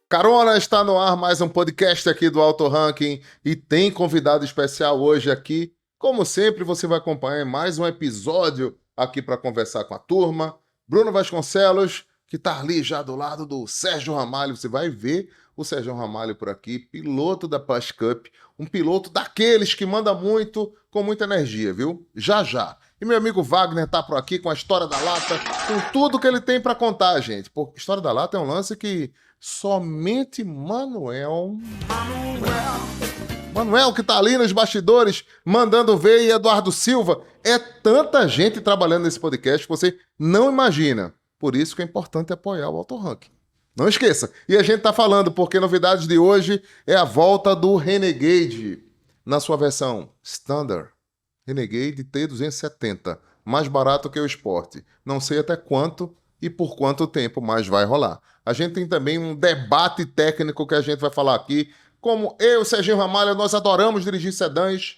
Carona, está no ar mais um podcast aqui do Auto Ranking e tem convidado especial hoje aqui. Como sempre, você vai acompanhar mais um episódio aqui para conversar com a turma. Bruno Vasconcelos, que está ali já do lado do Sérgio Ramalho. Você vai ver o Sérgio Ramalho por aqui, piloto da Pass Cup, um piloto daqueles que manda muito, com muita energia, viu? Já já. E meu amigo Wagner tá por aqui com a História da Lata, com tudo que ele tem para contar, gente. Porque História da Lata é um lance que somente Manuel que tá ali nos bastidores, mandando ver, e Eduardo Silva. É tanta gente trabalhando nesse podcast que você não imagina. Por isso que é importante apoiar o Auto Ranking. Não esqueça. E a gente tá falando porque novidades de hoje é a volta do Renegade na sua versão Standard. Renegade T270, mais barato que o Sport. Não sei até quanto e por quanto tempo, mas vai rolar. A gente tem também um debate técnico que a gente vai falar aqui. Como eu e Serginho Ramalho, nós adoramos dirigir sedãs.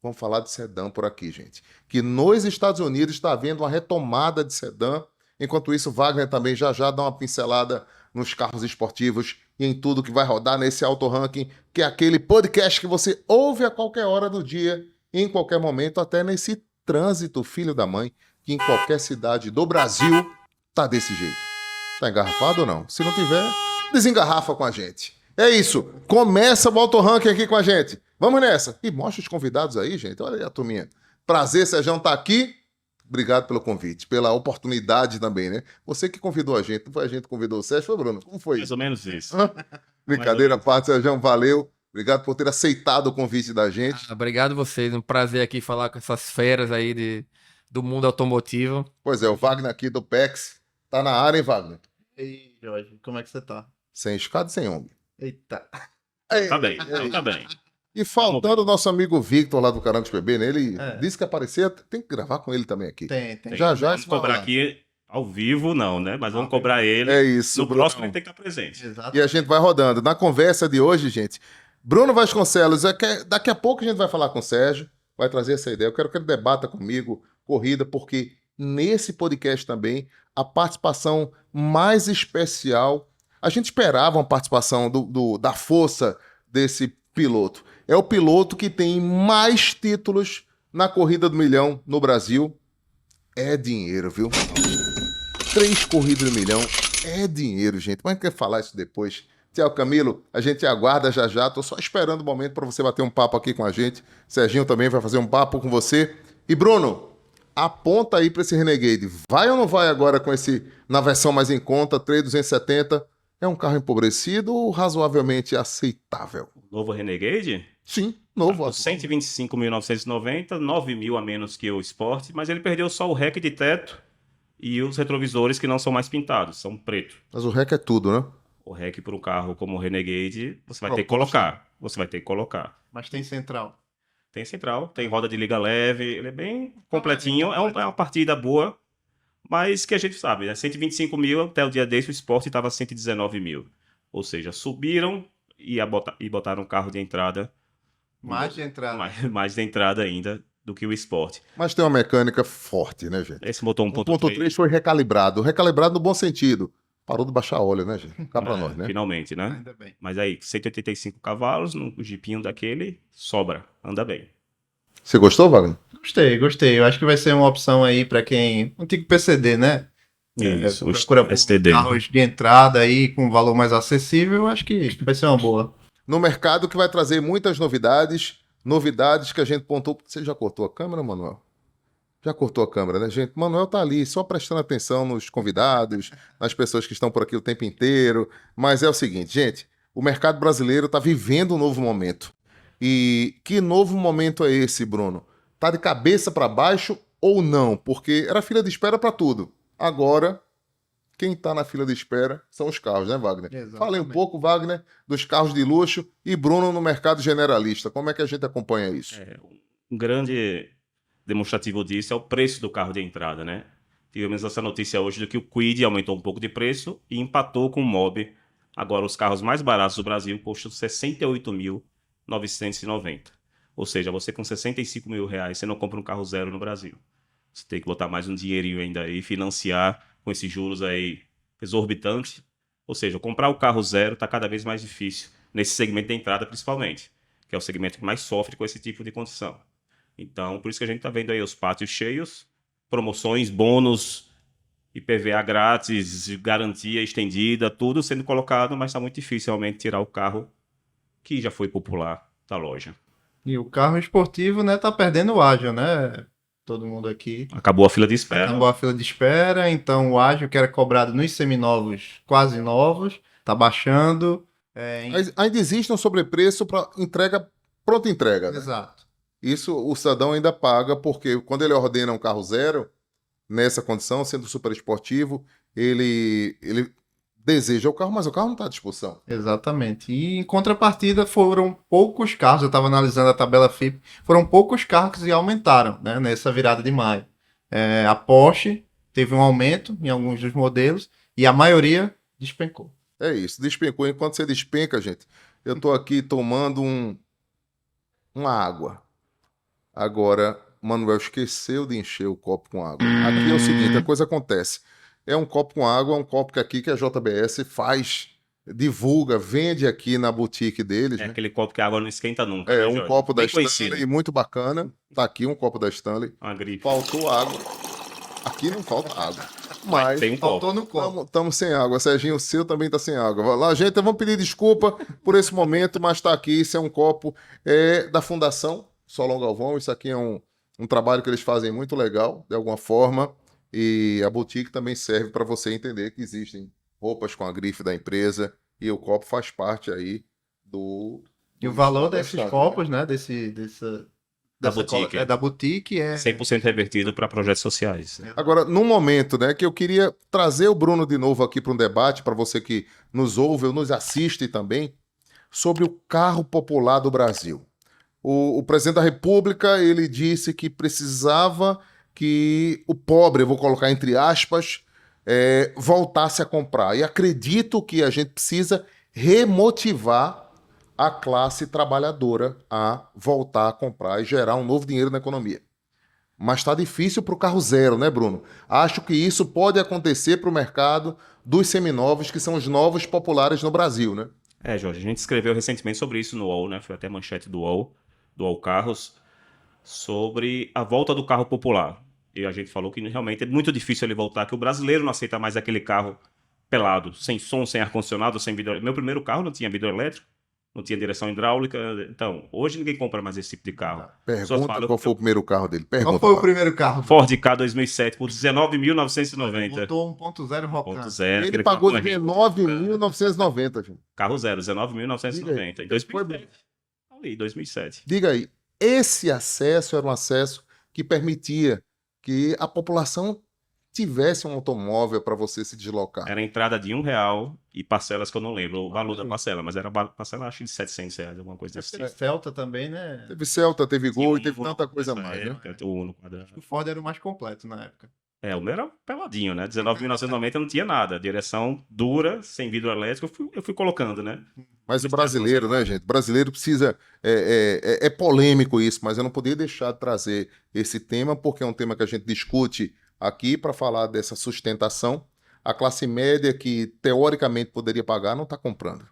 Vamos falar de sedã por aqui, gente. Que nos Estados Unidos está havendo uma retomada de sedã. Enquanto isso, Wagner também já dá uma pincelada nos carros esportivos e em tudo que vai rodar nesse Auto Ranking, que é aquele podcast que você ouve a qualquer hora do dia, em qualquer momento, até nesse trânsito, filho da mãe, que em qualquer cidade do Brasil tá desse jeito. Tá engarrafado ou não? Se não tiver, desengarrafa com a gente. É isso. Começa o Auto Ranking aqui com a gente. Vamos nessa. E mostra os convidados aí, gente. Olha aí a turminha. Prazer, Sérgio, tá aqui. Obrigado pelo convite, pela oportunidade também, né? Você que convidou a gente, não foi a gente que convidou o Sérgio, foi, Bruno? Como foi Mais ou menos isso. Brincadeira à parte, Sérgio, valeu. Obrigado por ter aceitado o convite da gente. Obrigado a vocês, um prazer aqui falar com essas feras aí do mundo automotivo. Pois é, o Wagner aqui do PEX tá na área, hein, Wagner? Ei, Jorge, como é que você tá? Sem escada e sem ombro. Eita. Tá bem, então tá bem. E faltando o nosso amigo Victor lá do Carangos PB, né? Ele disse que aparecer, tem que gravar com ele também aqui. Tem. Já Vamos cobrar aqui ao vivo, não, né? Mas vamos cobrar ele. É isso, No Bruno. próximo ele tem que estar presente. Exato. E a gente vai rodando. Na conversa de hoje, gente, Bruno Vasconcelos, daqui a pouco a gente vai falar com o Sérgio, vai trazer essa ideia. Eu quero que ele debata comigo corrida, porque nesse podcast também, a participação mais especial, a gente esperava uma participação da força desse piloto. É o piloto que tem mais títulos na corrida do milhão no Brasil. É dinheiro, viu? 3 corridas do milhão é dinheiro, gente. Mas quer falar isso depois? Tiago Camilo, a gente aguarda já. Tô só esperando o momento para você bater um papo aqui com a gente. Serginho também vai fazer um papo com você. E Bruno, aponta aí para esse Renegade. Vai ou não vai agora com esse, na versão mais em conta, 3.270? É um carro empobrecido ou razoavelmente aceitável? Novo Renegade? Sim, novo. 125.990, 9 mil a menos que o Sport, mas ele perdeu só o REC de teto e os retrovisores que não são mais pintados, são preto. Mas o REC é tudo, né? O REC para um carro como o Renegade, você vai ter que colocar. Você vai ter que colocar. Mas tem central. Tem central, tem roda de liga leve, ele é bem completinho, é uma partida boa, mas que a gente sabe, né? 125 mil, até o dia desse o Sport estava 119 mil. Ou seja, subiram e botaram um carro de entrada. Mais de entrada. Mais de entrada ainda do que o Sport. Mas tem uma mecânica forte, né, gente? Esse motor 1.3 foi recalibrado. Recalibrado no bom sentido. Parou de baixar óleo, né, gente? Cá pra nós, né? Finalmente, né? Ainda bem. Mas aí, 185 cavalos, no jipinho daquele, sobra, anda bem. Você gostou, Wagner? Gostei. Eu acho que vai ser uma opção aí pra quem... Antigo PCD, né? Isso, o procura STD. carros de entrada aí com valor mais acessível. Eu acho que vai ser uma boa. No mercado que vai trazer muitas novidades que a gente pontou. Você já cortou a câmera, Manuel? Já cortou a câmera, né, gente? Manuel tá ali só prestando atenção nos convidados, nas pessoas que estão por aqui o tempo inteiro. Mas é o seguinte, gente, o mercado brasileiro está vivendo um novo momento. E que novo momento é esse, Bruno? Tá de cabeça para baixo ou não? Porque era fila de espera para tudo. Agora, quem está na fila de espera são os carros, né, Wagner? Exatamente. Fale um pouco, Wagner, dos carros de luxo e Bruno no mercado generalista. Como é que a gente acompanha isso? Um grande demonstrativo disso é o preço do carro de entrada, né? Tivemos essa notícia hoje de que o Kwid aumentou um pouco de preço e empatou com o Mobi. Agora, os carros mais baratos do Brasil custam 68.990. Ou seja, você com 65 mil reais, você não compra um carro zero no Brasil. Você tem que botar mais um dinheirinho ainda aí, financiar com esses juros aí exorbitantes. Ou seja, comprar o carro zero está cada vez mais difícil, nesse segmento de entrada principalmente, que é o segmento que mais sofre com esse tipo de condição. Então, por isso que a gente está vendo aí os pátios cheios, promoções, bônus, IPVA grátis, garantia estendida, tudo sendo colocado, mas está muito difícil realmente tirar o carro que já foi popular da loja. E o carro esportivo, né, tá perdendo o ágil, né? Todo mundo aqui. Acabou a fila de espera. Acabou a fila de espera, então o ágil que era cobrado nos seminovos, quase novos, tá baixando. Ainda existe um sobrepreço para entrega, pronta entrega, né? Exato. Isso o cidadão ainda paga, porque quando ele ordena um carro zero, nessa condição, sendo super esportivo, ele deseja o carro, mas o carro não está à disposição. Exatamente. E em contrapartida foram poucos carros, eu estava analisando a tabela FIP, foram poucos carros que aumentaram, né, nessa virada de maio. A Porsche teve um aumento em alguns dos modelos e a maioria despencou. É isso, despencou. Enquanto você despenca, gente, eu estou aqui tomando uma água. Agora, Manuel esqueceu de encher o copo com água. Aqui é o seguinte, a coisa acontece. É um copo com água, é um copo que aqui que a JBS faz, divulga, vende aqui na boutique deles. É né? aquele copo que a água não esquenta nunca. É né, um Jorge? copo da Bem Stanley, conhecido. muito bacana. Tá aqui um copo da Stanley. Uma grife. Faltou água. Aqui não falta água. Mas Tem um copo. Faltou no copo. estamos sem água. Serginho, o seu também tá sem água. Vai lá, gente, vamos pedir desculpa por esse momento, mas tá aqui. Isso é um copo da Fundação Solon Galvão. Isso aqui é um trabalho que eles fazem muito legal, de alguma forma. E a boutique também serve para você entender que existem roupas com a grife da empresa e o copo faz parte aí do... E o valor da desses Stanley, copos, né, Da boutique. da boutique é 100% revertido para projetos sociais. Agora, num momento, né, que eu queria trazer o Bruno de novo aqui para um debate, para você que nos ouve ou nos assiste também, sobre o carro popular do Brasil. O presidente da República, ele disse que precisava que o pobre, eu vou colocar entre aspas, voltasse a comprar. E acredito que a gente precisa remotivar a classe trabalhadora a voltar a comprar e gerar um novo dinheiro na economia. Mas está difícil para o carro zero, né, Bruno? Acho que isso pode acontecer para o mercado dos seminovos, que são os novos populares no Brasil, né? Jorge, a gente escreveu recentemente sobre isso no UOL, né? Foi até manchete do UOL Carros, sobre a volta do carro popular. E a gente falou que realmente é muito difícil ele voltar, que o brasileiro não aceita mais aquele carro pelado, sem som, sem ar-condicionado, sem vidro. Meu primeiro carro não tinha vidro elétrico, não tinha direção hidráulica. Então, hoje ninguém compra mais esse tipo de carro. Pessoas Pergunta falam qual que foi o primeiro carro dele. Pergunta, Qual foi o Paulo. primeiro carro? Ford Ka 2007 por R$19.990. Botou 1.0 Rocan. Ponto zero, Ele aquele pagou carro mais rico. R$19.990, gente. Carro zero, R$19.990. Em 2007. Foi- Ali, 2007. Diga aí, esse acesso era um acesso que permitia que a população tivesse um automóvel para você se deslocar. Era entrada de R$1 e parcelas que eu não lembro o valor da parcela, mas era parcela acho de R$700, alguma coisa desse tipo. Celta também, né? Teve Celta, teve Tinha Gol um e teve Uno tanta coisa nessa mais, né? época, o Uno quadrado. O Ford era o mais completo na época. O meu era peladinho, né? 19.990 não tinha nada. Direção dura, sem vidro elétrico, eu fui colocando, né? Mas o brasileiro, né, gente? O brasileiro precisa. É polêmico isso, mas eu não podia deixar de trazer esse tema, porque é um tema que a gente discute aqui para falar dessa sustentação. A classe média, que teoricamente poderia pagar, não está comprando.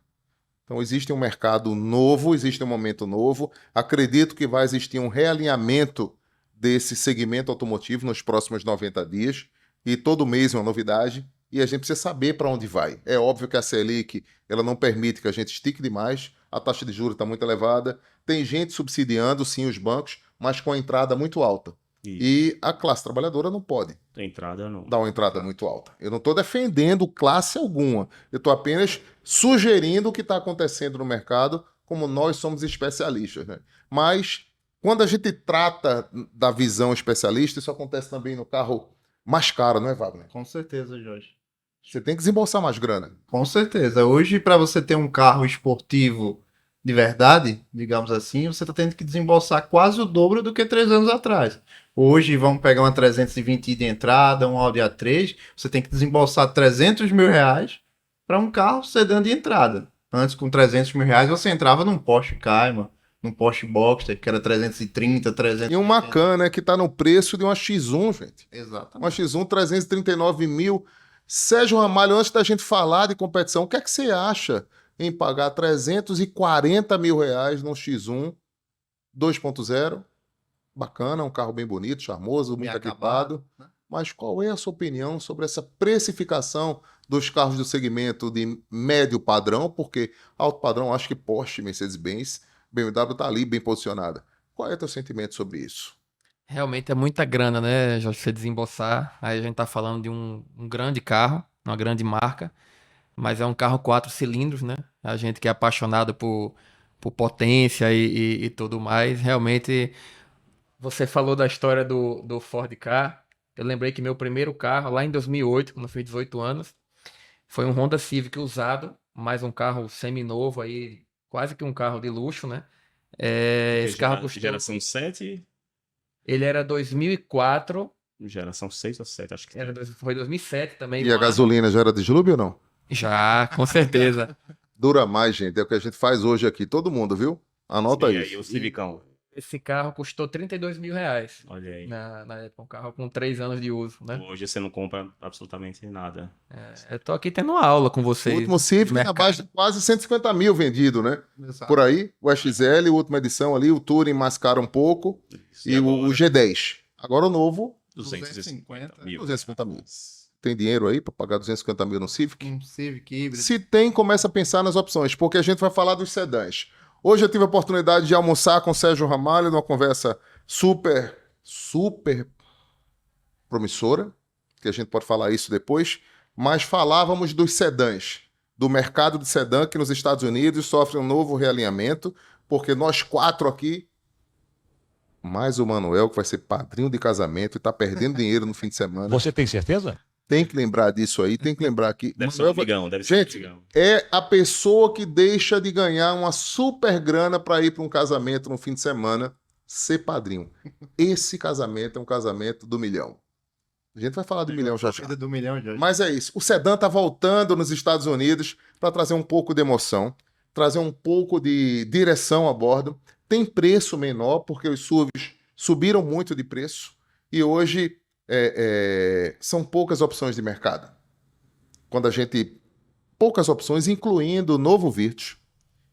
Então, existe um mercado novo, existe um momento novo. Acredito que vai existir um realinhamento desse segmento automotivo nos próximos 90 dias. E todo mês uma novidade. E a gente precisa saber para onde vai. É óbvio que a Selic ela não permite que a gente estique demais. A taxa de juros está muito elevada. Tem gente subsidiando, sim, os bancos, mas com a entrada muito alta. E a classe trabalhadora não pode Tem entrada não. dar uma entrada muito alta. Eu não estou defendendo classe alguma. Eu estou apenas sugerindo o que está acontecendo no mercado, como nós somos especialistas, né? Mas quando a gente trata da visão especialista, isso acontece também no carro mais caro, não é, Wagner? Com certeza, Jorge. Você tem que desembolsar mais grana. Com certeza. Hoje, para você ter um carro esportivo de verdade, digamos assim, você está tendo que desembolsar quase o dobro do que 3 anos atrás. Hoje, vamos pegar uma 320i de entrada, um Audi A3, você tem que desembolsar R$300 mil para um carro sedã de entrada. Antes, com R$300 mil, você entrava num Porsche Cayman, num Porsche Boxster, que era 330, 300. E um Macan, né, que está no preço de uma X1, gente. Exatamente. Uma X1 339 mil. Sérgio Ramalho, antes da gente falar de competição, o que é que você acha em pagar R$340 mil num X1 2.0? Bacana, um carro bem bonito, charmoso, Bem muito acabado, equipado. né? Mas qual é a sua opinião sobre essa precificação dos carros do segmento de médio padrão? Porque alto padrão, acho que Porsche, Mercedes-Benz, BMW está ali bem posicionada. Qual é o teu sentimento sobre isso? Realmente é muita grana, né, Jorge, você desembolsar. Aí a gente tá falando de um grande carro, uma grande marca, mas é um carro 4 cilindros, né? A gente que é apaixonado por potência e tudo mais. Realmente, você falou da história do Ford Ka. Eu lembrei que meu primeiro carro, lá em 2008, quando eu fiz 18 anos, foi um Honda Civic usado, mais um carro seminovo aí, quase que um carro de luxo, né? Esse carro custou. Geração 7, Ele era 2004, geração 6 ou 7, acho que. foi 2007 também. E a gasolina já era de dilúvio ou não? Já, com certeza. Dura mais, gente. É o que a gente faz hoje aqui. Todo mundo, viu? Anota Sim, isso. aí o Civicão. Esse carro custou R$32 mil Olha aí. na época, um carro com 3 anos de uso, né? Hoje você não compra absolutamente nada. Eu tô aqui tendo uma aula com O vocês. último Civic na mercado. base de quase 150 mil vendido, né? Exato. Por aí, o XL, última edição ali, o Touring mais caro um pouco, Isso. e o G10. Agora o novo, 250 mil. 250 mil. Tem dinheiro aí para pagar 250 mil no Civic? Um Civic híbrido. Se tem, começa a pensar nas opções, porque a gente vai falar dos sedãs. Hoje eu tive a oportunidade de almoçar com o Sérgio Ramalho, numa conversa super promissora, que a gente pode falar isso depois, mas falávamos dos sedãs, do mercado de sedã que nos Estados Unidos sofre um novo realinhamento, porque nós 4 aqui, mais o Manuel, que vai ser padrinho de casamento e está perdendo dinheiro no fim de semana. Você tem certeza? Tem que lembrar disso aí, tem que lembrar que Deve ser um Manuel vai- amigão, deve ser um Gente, amigão. é a pessoa que deixa de ganhar uma super grana para ir para um casamento no fim de semana ser padrinho. Esse casamento é um casamento do milhão. A gente vai falar do milhão já já. Vida do milhão, Jorge. Mas é isso. O sedã está voltando nos Estados Unidos para trazer um pouco de emoção, trazer um pouco de direção a bordo. Tem preço menor, porque os SUVs subiram muito de preço e hoje são poucas opções de mercado. Quando a gente. Poucas opções, incluindo o novo Virtus,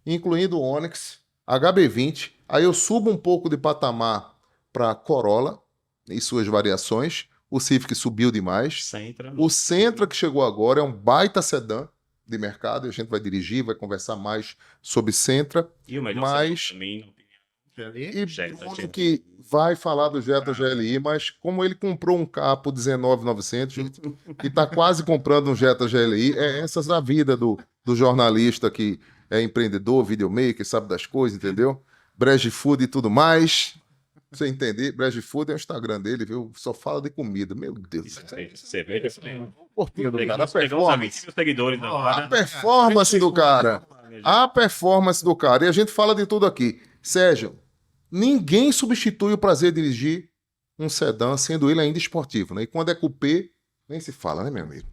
incluindo o Onix, HB20. Aí eu subo um pouco de patamar para Corolla e suas variações. O Civic subiu demais. Sentra. O Sentra, que chegou agora, é um baita sedã de mercado. E a gente vai dirigir, vai conversar mais sobre Sentra. E o melhor Mas- setor pra mim, na opinião, E Jetta Bruno GLI. que vai falar do Jetta GLI, mas como ele comprou um capo 19.900 e está quase comprando um Jetta GLI, é essas a vida do jornalista que é empreendedor, videomaker, sabe das coisas, entendeu? Breje Food e tudo mais. Pra você entender, Breje Food é o Instagram dele, viu? Só fala de comida. Meu Deus. Cerveja. Porquinho do cara, a Pegamos a 20 performance. mil seguidores A agora. performance do cara. A performance do cara. E a gente fala de tudo aqui. Sérgio, ninguém substitui o prazer de dirigir um sedã, sendo ele ainda esportivo, né? E quando é coupé, nem se fala, né, meu amigo?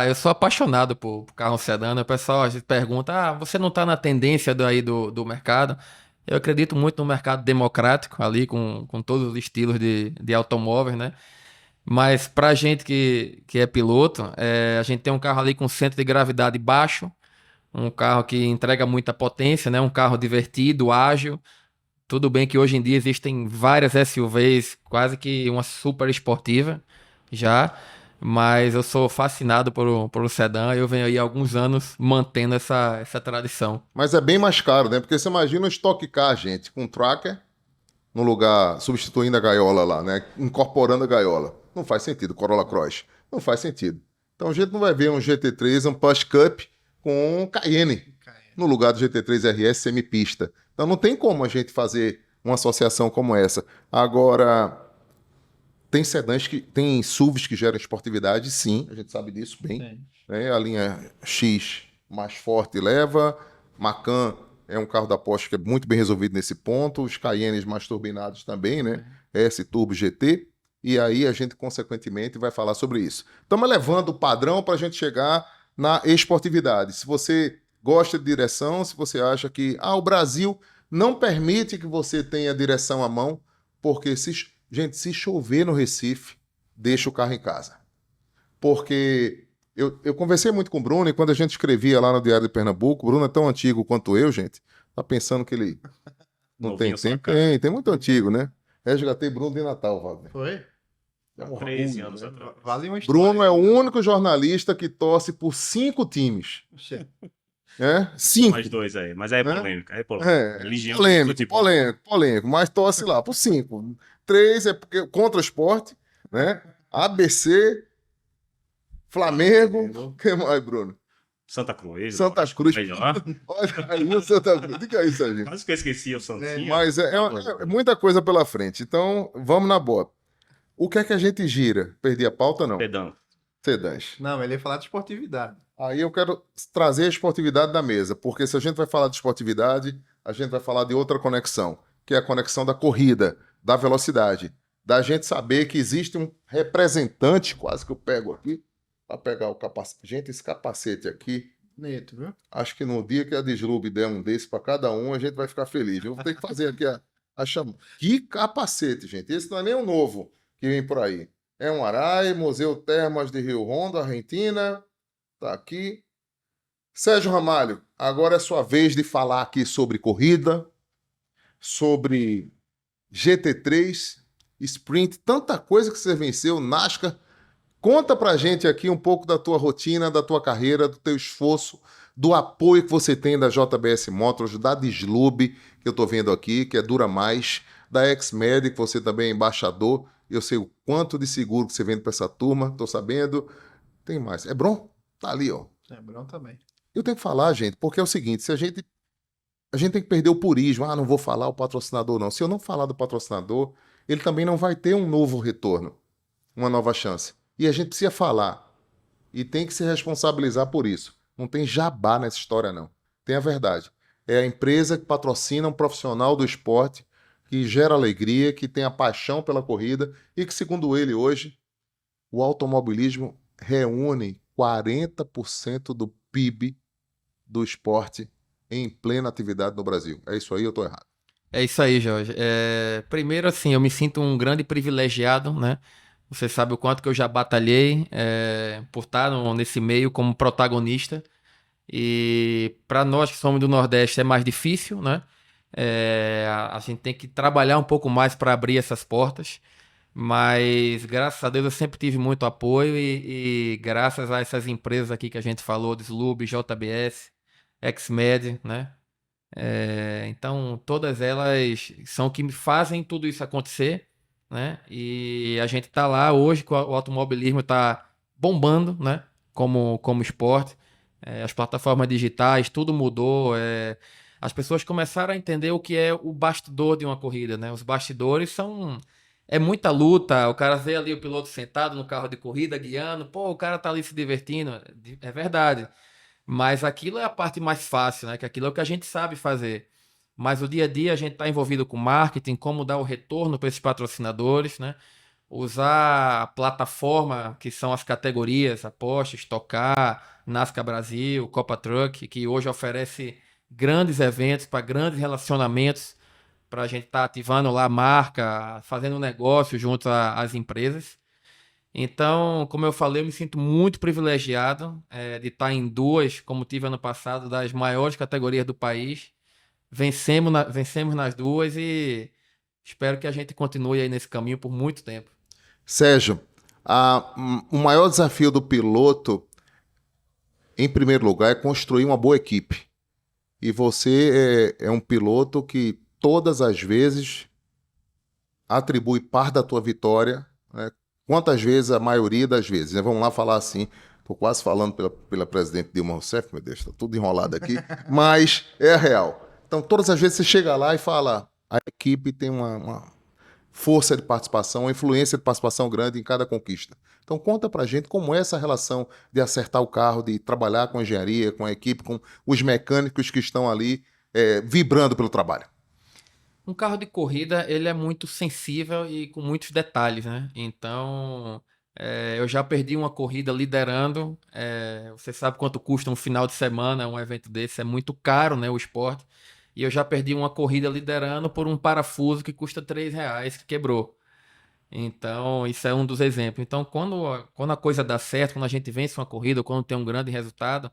Eu sou apaixonado por carro sedã, né? O pessoal às vezes pergunta, você não tá na tendência do mercado? Eu acredito muito no mercado democrático ali, com todos os estilos de automóveis, né? Mas pra gente que é piloto, a gente tem um carro ali com centro de gravidade baixo, um carro que entrega muita potência, né? Um carro divertido, ágil. Tudo bem que hoje em dia existem várias SUVs, quase que uma super esportiva já, mas eu sou fascinado por sedã. Eu venho aí há alguns anos mantendo essa tradição. Mas é bem mais caro, né? Porque você imagina um Stock Car, gente, com um tracker no lugar, substituindo a gaiola lá, né? Incorporando a gaiola. Não faz sentido. Corolla Cross. Não faz sentido. Então a gente não vai ver um GT3, um Push Cup com um Cayenne no lugar do GT3 RS semipista. Então não tem como a gente fazer uma associação como essa. Agora, tem sedãs tem SUVs que geram esportividade, sim, a gente sabe disso bem. Sim. Né? A linha X mais forte leva, Macan é um carro da Porsche que é muito bem resolvido nesse ponto, os Cayennes mais turbinados também, né? S Turbo GT, e aí a gente consequentemente vai falar sobre isso. Estamos levando o padrão para a gente chegar na esportividade. Se você gosta de direção, se você acha que o Brasil não permite que você tenha direção à mão, porque se chover no Recife, deixa o carro em casa. Porque Eu conversei muito com o Bruno e quando a gente escrevia lá no Diário de Pernambuco, o Bruno é tão antigo quanto eu, gente. Tá pensando que ele não tem Novinho sua tempo? cara. Tem muito antigo, né? Resgatei Bruno de Natal, Wagner. Foi? É um 13 orgulho, anos né? atrás. Vale uma história. Bruno é o único jornalista que torce por 5 times. Oxê. É? 5. Mais dois aí, mas é Né? polêmica, é polêmica. É, Religião de polêmico, futebol. polêmico, mas torce lá por 5. 3 é porque contra o esporte, né? ABC, Flamengo. Que mais, Bruno? Santa Cruz. Santa lógico, Cruz. Melhor. Olha aí o Santa Cruz. Diga aí, Serginho. Quase que eu esqueci o Santinho. Mas é muita coisa pela frente. Então, vamos na boa. O que é que a gente gira? Perdi a pauta, não? Pedão. Sedãs. Não, ele ia falar de esportividade. Aí eu quero trazer a esportividade da mesa, porque se a gente vai falar de esportividade, a gente vai falar de outra conexão, que é a conexão da corrida, da velocidade, da gente saber que existe um representante, quase que eu pego aqui, para pegar o capacete. Gente, esse capacete aqui, Neto, viu? acho que no dia que a Deslube der um desse para cada um, a gente vai ficar feliz. Eu vou ter que fazer aqui a chama. Que capacete, gente! Esse não é nem o novo que vem por aí. É um Arai, Museu Termas de Rio Hondo, Argentina. Tá aqui. Sérgio Ramalho, agora é sua vez de falar aqui sobre corrida, sobre GT3, Sprint, tanta coisa que você venceu, NASCAR. Conta pra gente aqui um pouco da tua rotina, da tua carreira, do teu esforço, do apoio que você tem da JBS Motors, da Deslube, que eu tô vendo aqui, que é Dura Mais, da X-Med, que você também é embaixador. Eu sei o quanto de seguro que você vende pra essa turma, tô sabendo. Tem mais. É Bron? Tá ali, ó. Lembrão também. Eu tenho que falar, gente, porque é o seguinte, se a gente tem que perder o purismo, não vou falar o patrocinador não. Se eu não falar do patrocinador, ele também não vai ter um novo retorno, uma nova chance. E a gente precisa falar e tem que se responsabilizar por isso. Não tem jabá nessa história não. Tem a verdade. É a empresa que patrocina um profissional do esporte que gera alegria, que tem a paixão pela corrida e que, segundo ele hoje, o automobilismo reúne 40% do PIB do esporte em plena atividade no Brasil. É isso aí, eu tô errado. É isso aí, Jorge. Primeiro, assim, eu me sinto um grande privilegiado, né? Você sabe o quanto que eu já batalhei por estar nesse meio como protagonista. E para nós que somos do Nordeste é mais difícil, né? A gente tem que trabalhar um pouco mais para abrir essas portas. Mas graças a Deus eu sempre tive muito apoio e graças a essas empresas aqui que a gente falou, Deslube, JBS, XMed, né? Então todas elas são que me fazem tudo isso acontecer, né? E a gente tá lá hoje com o automobilismo tá bombando, né? Como esporte. As plataformas digitais, tudo mudou. As pessoas começaram a entender o que é o bastidor de uma corrida, né? Os bastidores são muita luta. O cara vê ali o piloto sentado no carro de corrida, guiando. Pô, o cara tá ali se divertindo. É verdade. Mas aquilo é a parte mais fácil, né? Que aquilo é o que a gente sabe fazer. Mas o dia a dia a gente está envolvido com marketing, como dar o retorno para esses patrocinadores, né? Usar a plataforma que são as categorias, a Porsche, Stock Car, NASCAR Brasil, Copa Truck, que hoje oferece grandes eventos para grandes relacionamentos, para a gente estar ativando lá a marca, fazendo negócio junto às empresas. Então, como eu falei, eu me sinto muito privilegiado de estar em duas, como tive ano passado, das maiores categorias do país. Vencemos nas duas e espero que a gente continue aí nesse caminho por muito tempo. Sérgio, o maior desafio do piloto, em primeiro lugar, é construir uma boa equipe. E você é um piloto que todas as vezes atribui parte da tua vitória, né? Quantas vezes? A maioria das vezes, né? Vamos lá falar assim. Estou quase falando pela presidente Dilma Rousseff, meu Deus, está tudo enrolado aqui, mas é real. Então, todas as vezes você chega lá e fala, a equipe tem uma força de participação, uma influência de participação grande em cada conquista. Então, conta pra gente como é essa relação de acertar o carro, de trabalhar com a engenharia, com a equipe, com os mecânicos que estão ali vibrando pelo trabalho. Um carro de corrida, ele é muito sensível e com muitos detalhes, né? Então, eu já perdi uma corrida liderando. Você sabe quanto custa um final de semana, um evento desse, é muito caro, né, o esporte. E eu já perdi uma corrida liderando por um parafuso que custa R$3, que quebrou. Então, isso é um dos exemplos. Então, quando a coisa dá certo, quando a gente vence uma corrida, ou quando tem um grande resultado,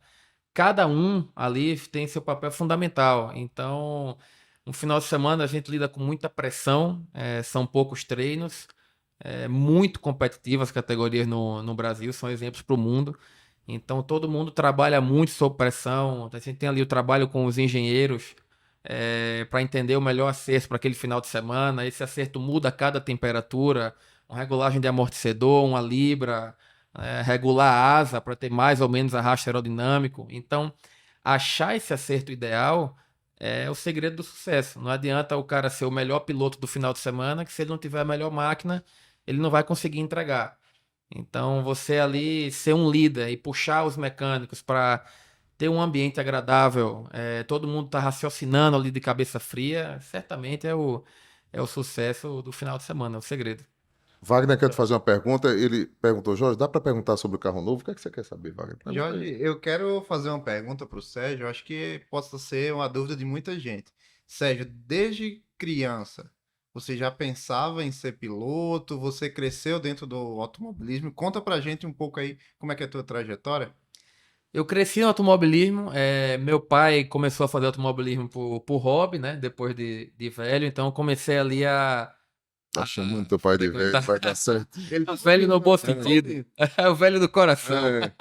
cada um ali tem seu papel fundamental. Então, no final de semana a gente lida com muita pressão, são poucos treinos, muito competitivas as categorias no Brasil, são exemplos para o mundo. Então, todo mundo trabalha muito sob pressão. A gente tem ali o trabalho com os engenheiros para entender o melhor acerto para aquele final de semana. Esse acerto muda a cada temperatura, uma regulagem de amortecedor, uma libra, regular a asa para ter mais ou menos arrasto aerodinâmico. Então, achar esse acerto ideal é o segredo do sucesso. Não adianta o cara ser o melhor piloto do final de semana, que se ele não tiver a melhor máquina, ele não vai conseguir entregar. Então, você ali ser um líder e puxar os mecânicos para ter um ambiente agradável, todo mundo está raciocinando ali de cabeça fria, certamente é o sucesso do final de semana, é o segredo. Wagner quer te fazer uma pergunta. Ele perguntou, Jorge, dá para perguntar sobre o carro novo? O que é que você quer saber, Wagner? Pergunta aí. Jorge, eu quero fazer uma pergunta para o Sérgio, eu acho que possa ser uma dúvida de muita gente. Sérgio, desde criança, você já pensava em ser piloto? Você cresceu dentro do automobilismo? Conta pra gente um pouco aí como é que é a tua trajetória. Eu cresci no automobilismo, meu pai começou a fazer automobilismo por hobby, né? Depois de velho, então eu comecei ali Tá chamando teu pai de velho, vai dar certo. O velho no bom sentido, o velho do coração. É.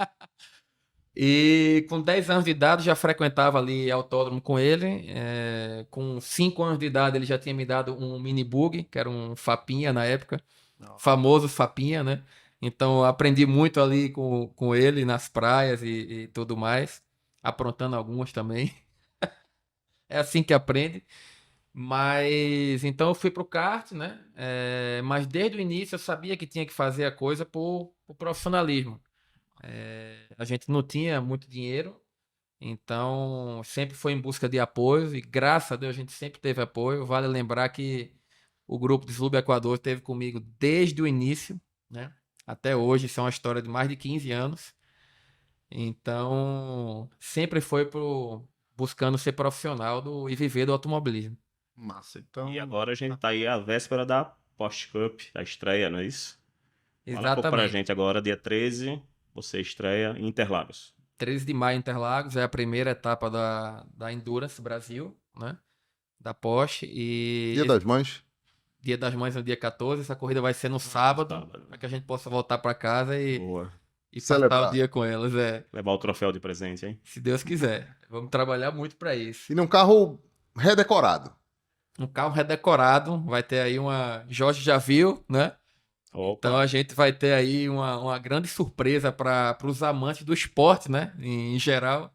E com 10 anos de idade já frequentava ali autódromo com ele. Com 5 anos de idade ele já tinha me dado um mini bug, que era um Fapinha na época, famoso Fapinha, né? Então eu aprendi muito ali com ele nas praias e tudo mais, aprontando algumas também. É assim que aprende. Mas então eu fui pro kart, né? Mas desde o início eu sabia que tinha que fazer a coisa por profissionalismo. A gente não tinha muito dinheiro, então sempre foi em busca de apoio e graças a Deus a gente sempre teve apoio. Vale lembrar que o grupo de Clube Equador esteve comigo desde o início, né? Até hoje, isso é uma história de mais de 15 anos. Então, sempre foi buscando ser profissional e viver do automobilismo. Massa, então. E agora a gente tá aí à véspera da Porsche Cup, da estreia, não é isso? Fala um pouco pra Exatamente. gente agora, dia 13, você estreia em Interlagos. 13 de maio em Interlagos é a primeira etapa da Endurance Brasil, né? Da Porsche. E Dia das Mães. Dia das Mães é no dia 14. Essa corrida vai ser no sábado, sábado. para que a gente possa voltar para casa Boa. e passar Celebrar. o dia com elas. Levar o troféu de presente, hein? Se Deus quiser. Vamos trabalhar muito para isso. E num carro redecorado. Um carro redecorado, vai ter aí uma. Jorge já viu, né? Opa, Então a gente vai ter aí uma grande surpresa para os amantes do esporte, né? Em geral.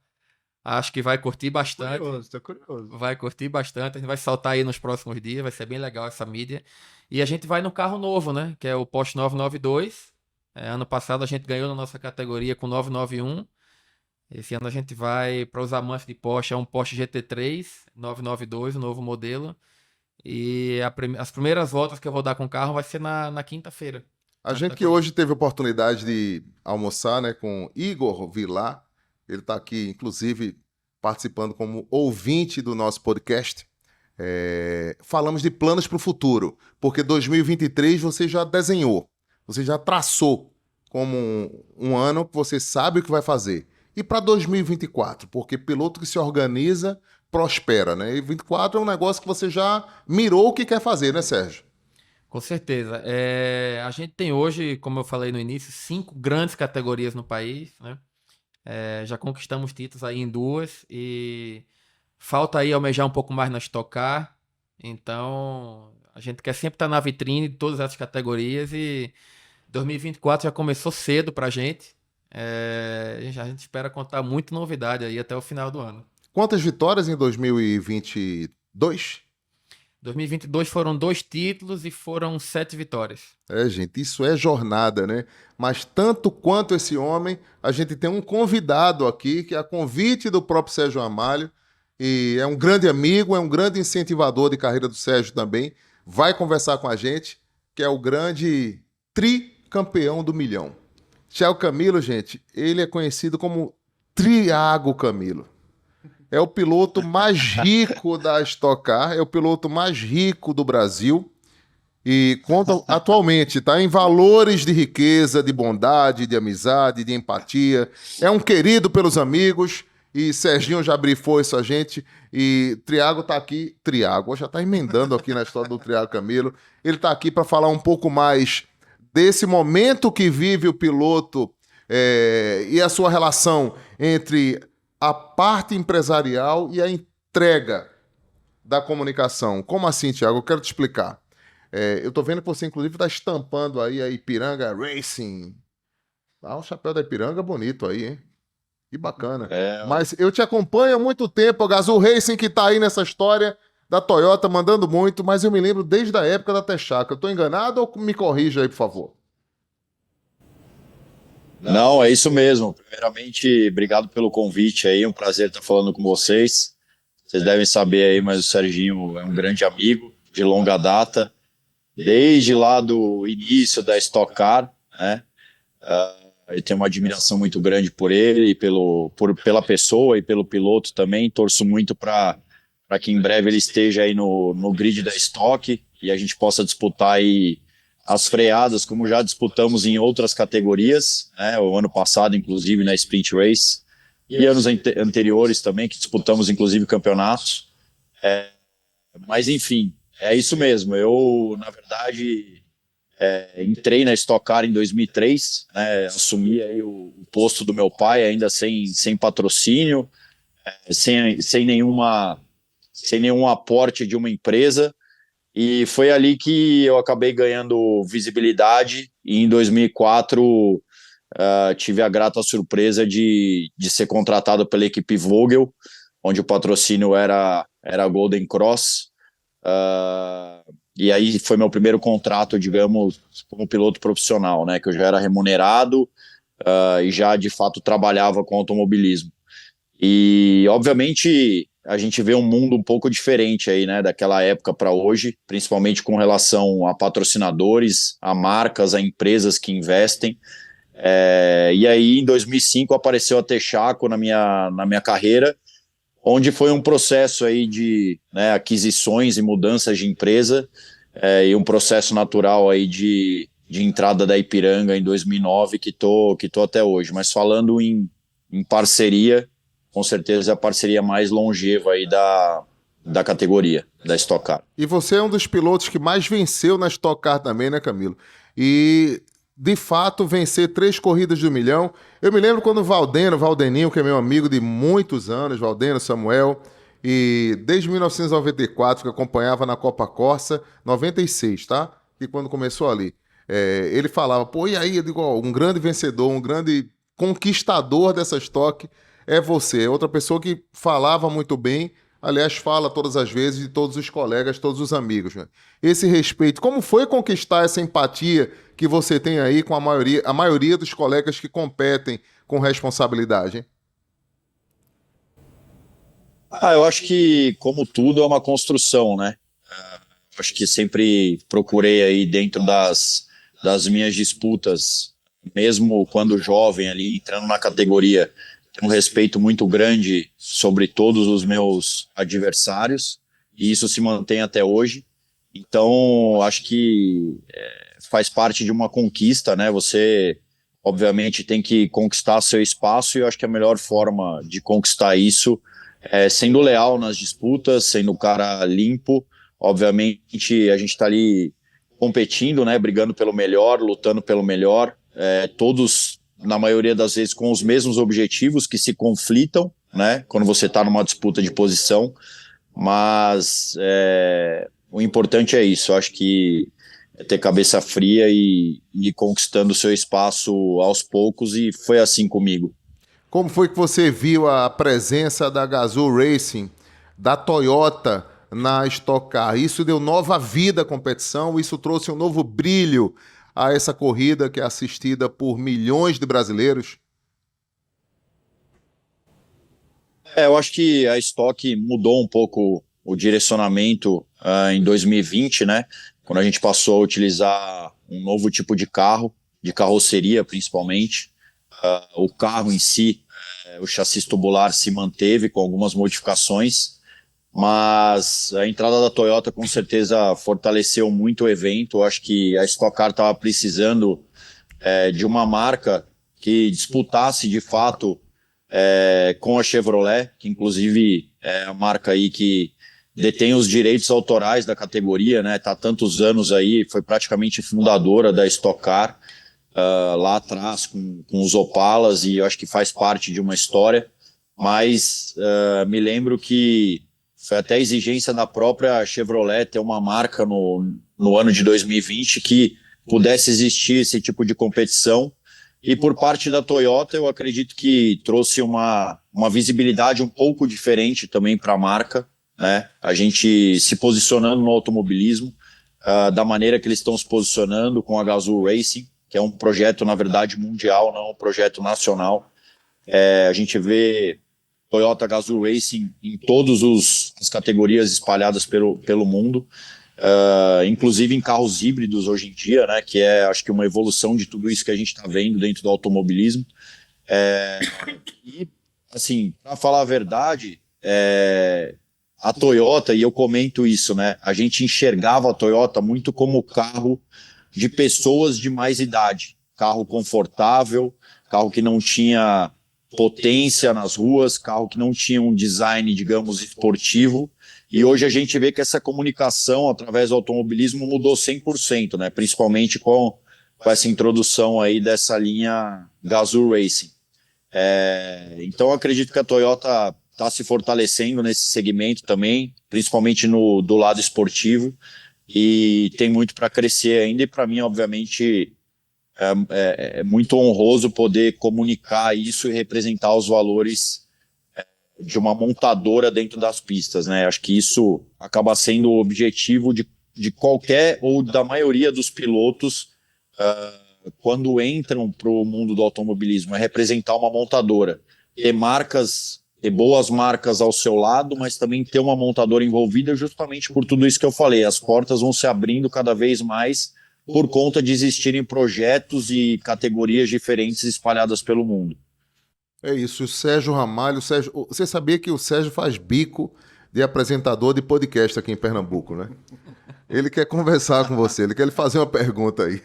Acho que vai curtir bastante. Tô curioso. Vai curtir bastante. A gente vai saltar aí nos próximos dias. Vai ser bem legal essa mídia. E a gente vai no carro novo, né? Que é o Porsche 992. Ano passado a gente ganhou na nossa categoria com 991. Esse ano a gente vai para os amantes de Porsche. É um Porsche GT3 992, o novo modelo. E as primeiras voltas que eu vou dar com o carro vai ser na quinta-feira. A gente que hoje teve a oportunidade de almoçar, né, com Igor Vilar. Ele está aqui, inclusive, participando como ouvinte do nosso podcast. Falamos de planos para o futuro, porque 2023 você já desenhou, você já traçou como um ano que você sabe o que vai fazer. E para 2024, porque piloto que se organiza prospera, né? E 24 é um negócio que você já mirou o que quer fazer, né, Sérgio? Com certeza. A gente tem hoje, como eu falei no início, 5 grandes categorias no país, né? Já conquistamos títulos aí em 2 e falta aí almejar um pouco mais na Stock Car. Então, a gente quer sempre estar na vitrine de todas essas categorias e 2024 já começou cedo pra gente. A gente espera contar muita novidade aí até o final do ano. Quantas vitórias em 2022? 2022 foram 2 títulos e foram 7 vitórias. Gente, isso é jornada, né? Mas tanto quanto esse homem, a gente tem um convidado aqui, que é a convite do próprio Sérgio Ramalho, e é um grande amigo, é um grande incentivador de carreira do Sérgio também. Vai conversar com a gente, que é o grande tricampeão do milhão. Thiago Camilo, gente, ele é conhecido como Triago Camilo. É o piloto mais rico da Stock Car, é o piloto mais rico do Brasil. e conta atualmente, tá? Em valores de riqueza, de bondade, de amizade, de empatia. É um querido pelos amigos. E Serginho já brifou isso a gente. E Triago tá aqui. Triago, já tá emendando aqui na história do Triago Camilo. Ele tá aqui para falar um pouco mais desse momento que vive o piloto e a sua relação entre a parte empresarial e a entrega da comunicação. Como assim, Thiago? Eu quero te explicar. Eu tô vendo que você, inclusive, tá estampando aí a Ipiranga Racing. Ah, o chapéu da Ipiranga bonito aí, hein? Que bacana. Mas eu te acompanho há muito tempo, a Gazoo Racing que tá aí nessa história da Toyota, mandando muito, mas eu me lembro desde a época da Texaca. Eu tô enganado ou me corrija aí, por favor? Não, é isso mesmo. Primeiramente, obrigado pelo convite aí, um prazer estar falando com vocês. Vocês devem saber aí, mas o Serginho é um grande amigo de longa data, desde lá do início da Stock Car, né? Eu tenho uma admiração muito grande por ele e pela pessoa e pelo piloto também. Torço muito para que em breve ele esteja aí no grid da Stock e a gente possa disputar aí as freadas, como já disputamos em outras categorias, né? O ano passado, inclusive, na Sprint Race, e anos anteriores também, que disputamos, inclusive, campeonatos. Mas, enfim, é isso mesmo. Eu, na verdade, entrei na Stock Car em 2003, né? Assumi aí o posto do meu pai, ainda sem patrocínio, sem nenhum aporte de uma empresa. E foi ali que eu acabei ganhando visibilidade e em 2004 tive a grata surpresa de ser contratado pela equipe Vogel, onde o patrocínio era a Golden Cross. E aí foi meu primeiro contrato, digamos, como piloto profissional, né, que eu já era remunerado e já de fato trabalhava com automobilismo. E obviamente a gente vê um mundo um pouco diferente aí, né, daquela época para hoje, principalmente com relação a patrocinadores, a marcas, a empresas que investem. E aí em 2005 apareceu a Texaco na minha carreira, onde foi um processo aí de, né, aquisições e mudanças de empresa, e um processo natural aí de entrada da Ipiranga em 2009 que tô até hoje. Mas falando em parceria, com certeza é a parceria mais longeva aí da categoria, da Stock Car. E você é um dos pilotos que mais venceu na Stock Car também, né, Camilo? E, de fato, vencer 3 corridas de 1 milhão. Eu me lembro quando o Valdeninho, que é meu amigo de muitos anos, Valdeno, Samuel, e desde 1994, que acompanhava na Copa Corsa, 96, tá? E quando começou ali. Ele falava, pô, e aí? Eu digo, ó, um grande vencedor, um grande conquistador dessa Stock é você. É outra pessoa que falava muito bem, aliás, fala todas as vezes de todos os colegas, todos os amigos, né? Esse respeito, como foi conquistar essa empatia que você tem aí com a maioria dos colegas que competem com responsabilidade, hein? Eu acho que, como tudo, é uma construção, né? Acho que sempre procurei aí dentro das minhas disputas, mesmo quando jovem ali, entrando na categoria, ter um respeito muito grande sobre todos os meus adversários, e isso se mantém até hoje. Então, acho que faz parte de uma conquista, né? Você, obviamente, tem que conquistar seu espaço, e eu acho que a melhor forma de conquistar isso é sendo leal nas disputas, sendo um cara limpo. Obviamente, a gente está ali competindo, né? Brigando pelo melhor, lutando pelo melhor, todos, na maioria das vezes, com os mesmos objetivos que se conflitam, né? Quando você está numa disputa de posição, mas o importante é isso. Eu acho que é ter cabeça fria e ir conquistando o seu espaço aos poucos, e foi assim comigo. Como foi que você viu a presença da Gazoo Racing, da Toyota na Stock Car? Isso deu nova vida à competição, isso trouxe um novo brilho a essa corrida que é assistida por milhões de brasileiros? Eu acho que a Stock mudou um pouco o direcionamento em 2020, né? Quando a gente passou a utilizar um novo tipo de carro, de carroceria principalmente. O carro em si, o chassi tubular se manteve com algumas modificações, mas a entrada da Toyota com certeza fortaleceu muito o evento. Eu acho que a Stock Car estava precisando de uma marca que disputasse de fato com a Chevrolet, que inclusive é a marca aí que detém os direitos autorais da categoria, né? Tá há tantos anos aí, foi praticamente fundadora da Stock Car lá atrás com os Opalas, e eu acho que faz parte de uma história, mas me lembro que foi até exigência da própria Chevrolet ter uma marca no ano de 2020 que pudesse existir esse tipo de competição. E por parte da Toyota, eu acredito que trouxe uma visibilidade um pouco diferente também para a marca, né? A gente se posicionando no automobilismo, da maneira que eles estão se posicionando com a Gazoo Racing, que é um projeto, na verdade, mundial, não um projeto nacional. A gente vê Toyota Gazoo Racing em todas as categorias espalhadas pelo mundo, inclusive em carros híbridos hoje em dia, né, que acho que uma evolução de tudo isso que a gente está vendo dentro do automobilismo. E, assim, para falar a verdade, a Toyota, e eu comento isso, né, a gente enxergava a Toyota muito como carro de pessoas de mais idade, carro confortável, carro que não tinha potência nas ruas, carro que não tinha um design, digamos, esportivo. E hoje a gente vê que essa comunicação através do automobilismo mudou 100%, né? Principalmente com essa introdução aí dessa linha Gazoo Racing. Então eu acredito que a Toyota está se fortalecendo nesse segmento também, principalmente do lado esportivo, e tem muito para crescer ainda. E para mim, obviamente, é muito honroso poder comunicar isso e representar os valores de uma montadora dentro das pistas, né? Acho que isso acaba sendo o objetivo de qualquer ou da maioria dos pilotos quando entram para o mundo do automobilismo, é representar uma montadora, ter boas marcas ao seu lado, mas também ter uma montadora envolvida, justamente por tudo isso que eu falei. As portas vão se abrindo cada vez mais por conta de existirem projetos e categorias diferentes espalhadas pelo mundo. É isso, o Sérgio Ramalho. Você sabia que o Sérgio faz bico de apresentador de podcast aqui em Pernambuco, né? Ele quer conversar com você, ele quer lhe fazer uma pergunta aí.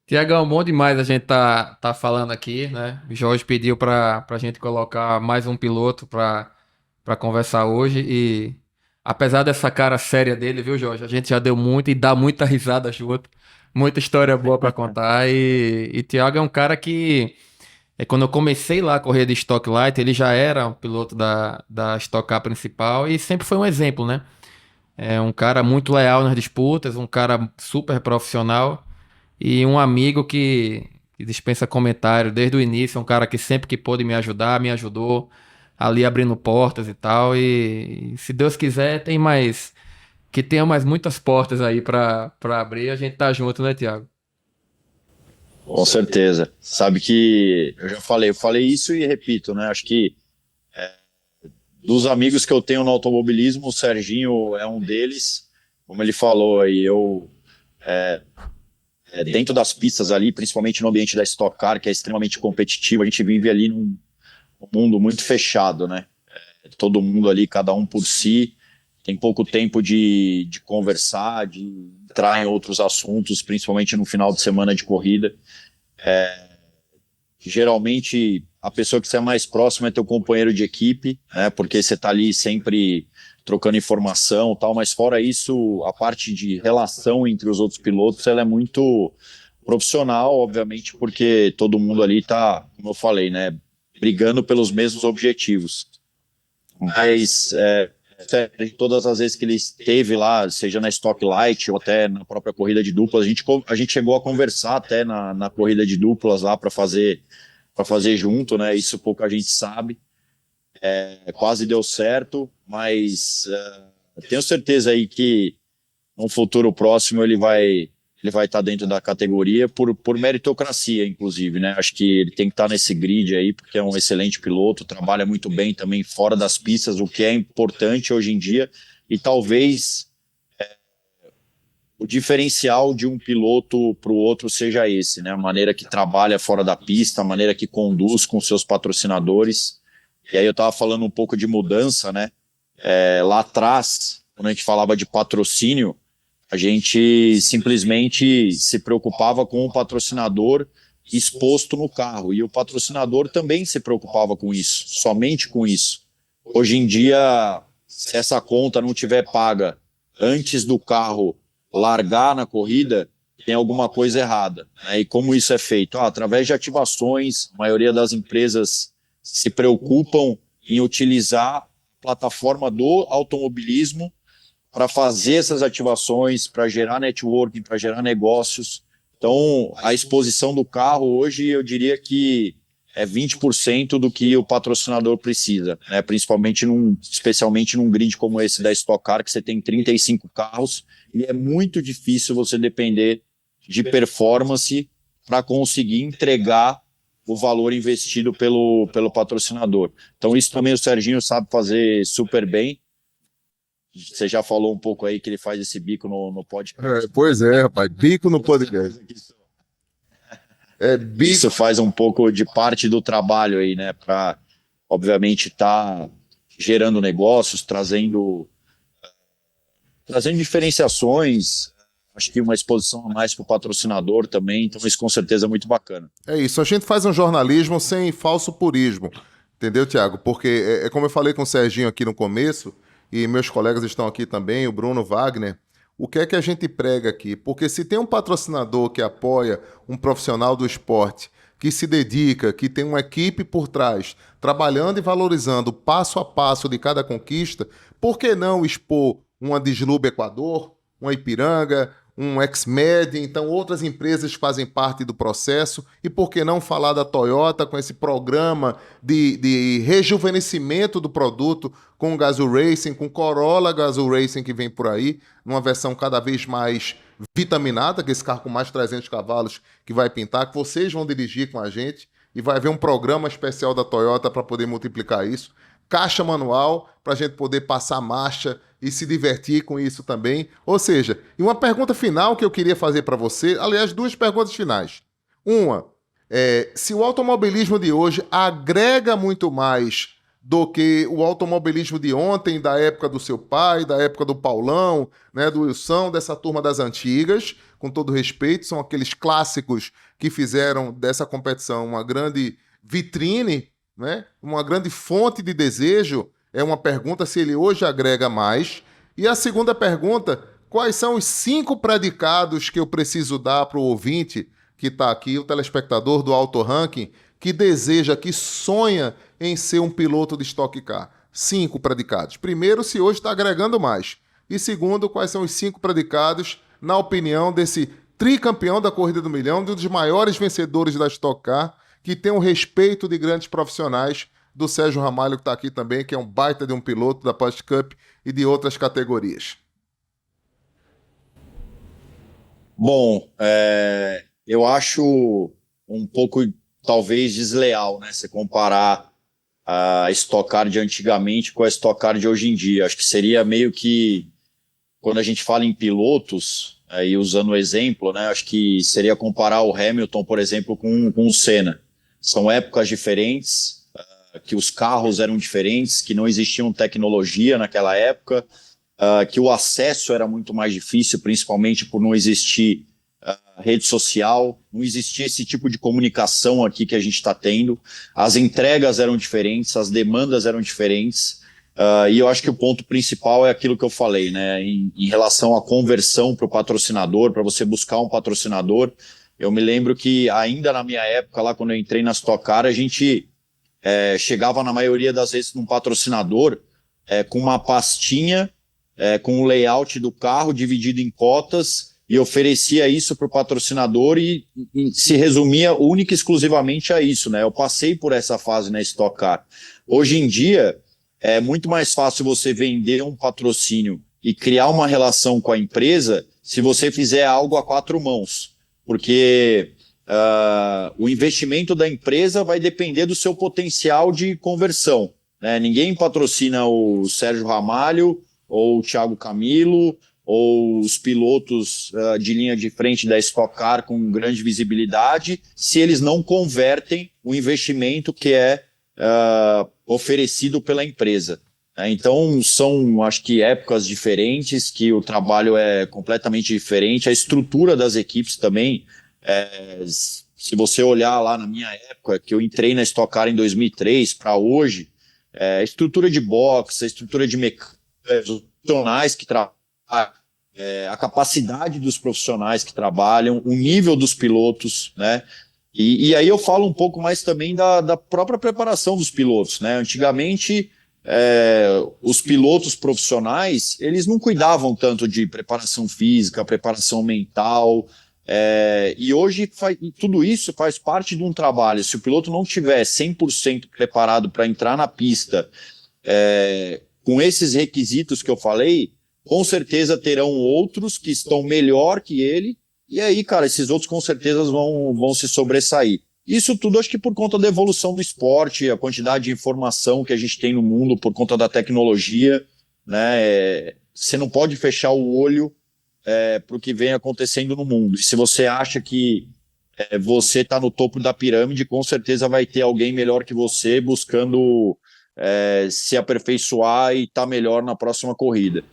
Tiagão, bom demais a gente tá falando aqui, né? O Jorge pediu pra gente colocar mais um piloto pra conversar hoje e apesar dessa cara séria dele, viu, Jorge? A gente já deu muito e dá muita risada junto, muita história boa pra contar e Tiago é um cara que quando eu comecei lá a correr de Stock Light, ele já era um piloto da Stock Car principal e sempre foi um exemplo, né? É um cara muito leal nas disputas, um cara super profissional e um amigo que dispensa comentário desde o início, um cara que sempre que pôde me ajudar, me ajudou ali abrindo portas e tal. E se Deus quiser, que tenha mais muitas portas aí pra abrir, a gente tá junto, né, Tiago? Com certeza. Sabe que eu falei isso e repito, né? Acho que dos amigos que eu tenho no automobilismo, o Serginho é um deles. Como ele falou aí, dentro das pistas ali, principalmente no ambiente da Stock Car, que é extremamente competitivo, a gente vive ali num mundo muito fechado, né? Todo mundo ali, cada um por si, tem pouco tempo de conversar, de entrar em outros assuntos, principalmente no final de semana de corrida. Geralmente, a pessoa que você é mais próxima é teu companheiro de equipe, né? Porque você está ali sempre trocando informação e tal, mas fora isso, a parte de relação entre os outros pilotos, ela é muito profissional, obviamente, porque todo mundo ali está, como eu falei, né, brigando pelos mesmos objetivos. Mas todas as vezes que ele esteve lá, seja na Stock Light ou até na própria corrida de duplas, a gente chegou a conversar até na corrida de duplas lá para fazer junto, né? Isso pouca gente sabe. Quase deu certo, mas tenho certeza aí que no futuro próximo ele vai estar dentro da categoria por meritocracia, inclusive, né? Acho que ele tem que estar nesse grid aí, porque é um excelente piloto, trabalha muito bem também fora das pistas, o que é importante hoje em dia, e talvez o diferencial de um piloto para o outro seja esse, né? A maneira que trabalha fora da pista, a maneira que conduz com seus patrocinadores. E aí eu estava falando um pouco de mudança, né? Lá atrás, quando a gente falava de patrocínio, a gente simplesmente se preocupava com o patrocinador exposto no carro. E o patrocinador também se preocupava com isso, somente com isso. Hoje em dia, se essa conta não tiver paga antes do carro largar na corrida, tem alguma coisa errada, né? E como isso é feito? Através de ativações, a maioria das empresas se preocupam em utilizar a plataforma do automobilismo para fazer essas ativações, para gerar networking, para gerar negócios. Então, a exposição do carro hoje, eu diria que é 20% do que o patrocinador precisa, né? Especialmente num grid como esse da Stock Car, que você tem 35 carros, e é muito difícil você depender de performance para conseguir entregar o valor investido pelo patrocinador. Então, isso também o Serginho sabe fazer super bem. Você já falou um pouco aí que ele faz esse bico no podcast. Pois é, rapaz, bico no podcast. Bico. Isso faz um pouco de parte do trabalho aí, né? Para, obviamente, estar gerando negócios, trazendo diferenciações. Acho que uma exposição a mais para o patrocinador também, então isso com certeza é muito bacana. É isso, a gente faz um jornalismo sem falso purismo, entendeu, Thiago? Porque como eu falei com o Serginho aqui no começo, e meus colegas estão aqui também, o Bruno Wagner, o que é que a gente prega aqui? Porque se tem um patrocinador que apoia um profissional do esporte, que se dedica, que tem uma equipe por trás, trabalhando e valorizando passo a passo de cada conquista, por que não expor uma Deslube Equador, uma Ipiranga, um Xmed, então outras empresas fazem parte do processo, e por que não falar da Toyota com esse programa de rejuvenescimento do produto com o Gazoo Racing, com Corolla Gazoo Racing que vem por aí, numa versão cada vez mais vitaminada, que é esse carro com mais de 300 cavalos que vai pintar, que vocês vão dirigir com a gente, e vai haver um programa especial da Toyota para poder multiplicar isso. Caixa manual, para a gente poder passar marcha e se divertir com isso também. Ou seja, e uma pergunta final que eu queria fazer para você, aliás, duas perguntas finais. Uma, se o automobilismo de hoje agrega muito mais do que o automobilismo de ontem, da época do seu pai, da época do Paulão, né, do Wilson, dessa turma das antigas, com todo respeito, são aqueles clássicos que fizeram dessa competição uma grande vitrine, né, uma grande fonte de desejo. É uma pergunta se ele hoje agrega mais. E a segunda pergunta, quais são os 5 predicados que eu preciso dar para o ouvinte que está aqui, o telespectador do Auto Ranking, que deseja, que sonha em ser um piloto de Stock Car? 5 predicados. Primeiro, se hoje está agregando mais. E segundo, quais são os 5 predicados, na opinião desse tricampeão da Corrida do Milhão, um dos maiores vencedores da Stock Car, que tem o respeito de grandes profissionais, do Sérgio Ramalho, que está aqui também, que é um baita de um piloto da Post Cup e de outras categorias. Bom, eu acho um pouco, talvez, desleal, né? Se comparar a Stock Car de antigamente com a Stock Car de hoje em dia. Acho que seria meio que, quando a gente fala em pilotos, e usando o exemplo, né? Acho que seria comparar o Hamilton, por exemplo, com o Senna. São épocas diferentes, que os carros eram diferentes, que não existiam tecnologia naquela época, que o acesso era muito mais difícil, principalmente por não existir rede social, não existia esse tipo de comunicação aqui que a gente está tendo, as entregas eram diferentes, as demandas eram diferentes, e eu acho que o ponto principal é aquilo que eu falei, né, em relação à conversão para o patrocinador, para você buscar um patrocinador. Eu me lembro que ainda na minha época, lá quando eu entrei na Stock Car, a gente chegava na maioria das vezes num patrocinador com uma pastinha, com o layout do carro dividido em cotas, e oferecia isso para o patrocinador e se resumia única e exclusivamente a isso, né? Eu passei por essa fase na Stock Car. Hoje em dia, é muito mais fácil você vender um patrocínio e criar uma relação com a empresa se você fizer algo a 4 mãos, porque o investimento da empresa vai depender do seu potencial de conversão, né? Ninguém patrocina o Sérgio Ramalho ou o Thiago Camilo ou os pilotos de linha de frente da Stock Car com grande visibilidade se eles não convertem o investimento que oferecido pela empresa. Então, são, acho que, épocas diferentes, que o trabalho é completamente diferente, a estrutura das equipes também. Se você olhar lá na minha época, que eu entrei na Stock Car em 2003 para hoje, a estrutura de boxe, a estrutura de mecânicos, os profissionais que trabalham, a capacidade dos profissionais que trabalham, o nível dos pilotos, né? E aí eu falo um pouco mais também da própria preparação dos pilotos, né? Antigamente, os pilotos profissionais, eles não cuidavam tanto de preparação física, preparação mental, e hoje tudo isso faz parte de um trabalho. Se o piloto não tiver 100% preparado para entrar na pista, com esses requisitos que eu falei, com certeza terão outros que estão melhor que ele, e aí, cara, esses outros com certeza vão se sobressair. Isso tudo acho que por conta da evolução do esporte, a quantidade de informação que a gente tem no mundo, por conta da tecnologia, né? Você não pode fechar o olho para o que vem acontecendo no mundo. E se você acha que você está no topo da pirâmide, com certeza vai ter alguém melhor que você buscando se aperfeiçoar e estar melhor na próxima corrida.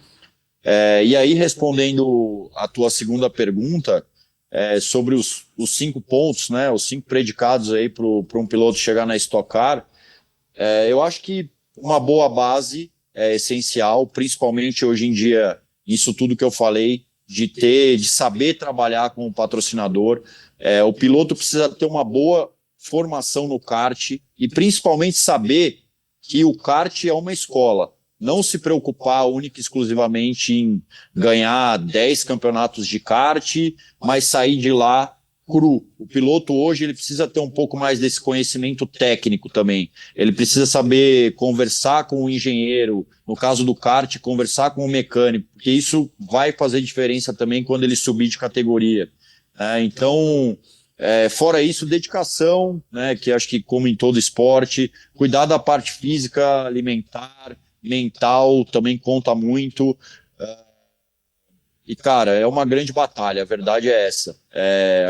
E aí, respondendo a tua segunda pergunta, sobre os 5 pontos, né, os 5 predicados aí para um piloto chegar na Stock Car, eu acho que uma boa base é essencial, principalmente hoje em dia, isso tudo que eu falei, de saber trabalhar com o patrocinador. O piloto precisa ter uma boa formação no kart e principalmente saber que o kart é uma escola. Não se preocupar única e exclusivamente em ganhar 10 campeonatos de kart, mas sair de lá cru. O piloto hoje ele precisa ter um pouco mais desse conhecimento técnico também. Ele precisa saber conversar com o engenheiro, no caso do kart, conversar com o mecânico, porque isso vai fazer diferença também quando ele subir de categoria. Então, fora isso, dedicação, né, que acho que como em todo esporte, cuidar da parte física, alimentar, mental também conta muito. E, cara, é uma grande batalha, a verdade é essa.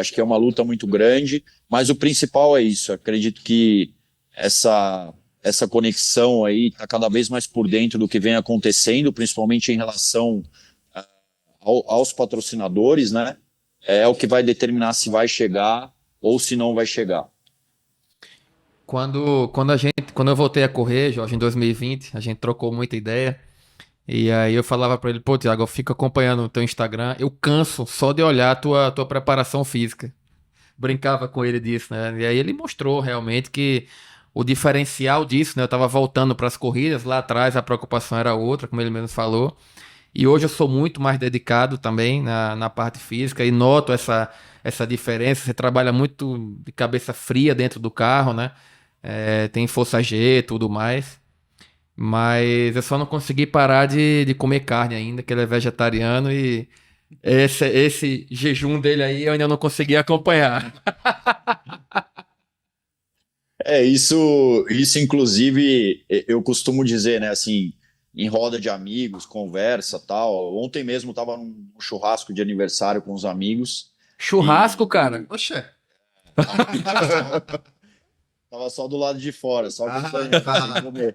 Acho que é uma luta muito grande, mas o principal é isso. Acredito que essa conexão aí está cada vez mais por dentro do que vem acontecendo, principalmente em relação aos patrocinadores, né? É o que vai determinar se vai chegar ou se não vai chegar. Quando eu voltei a correr, Jorge, em 2020, a gente trocou muita ideia. E aí eu falava pra ele, pô, Thiago, eu fico acompanhando o teu Instagram, eu canso só de olhar a tua preparação física. Brincava com ele disso, né? E aí ele mostrou realmente que o diferencial disso, né? Eu tava voltando para as corridas, lá atrás a preocupação era outra, como ele mesmo falou. E hoje eu sou muito mais dedicado também na parte física e noto essa diferença. Você trabalha muito de cabeça fria dentro do carro, né? Tem força G e tudo mais. Mas eu só não consegui parar de comer carne ainda, que ele é vegetariano e esse jejum dele aí eu ainda não consegui acompanhar. Isso inclusive eu costumo dizer, né, assim, em roda de amigos, conversa, tal. Ontem mesmo estava num churrasco de aniversário com os amigos. Churrasco, cara? Oxê. Tava só do lado de fora, só tá. sem comer.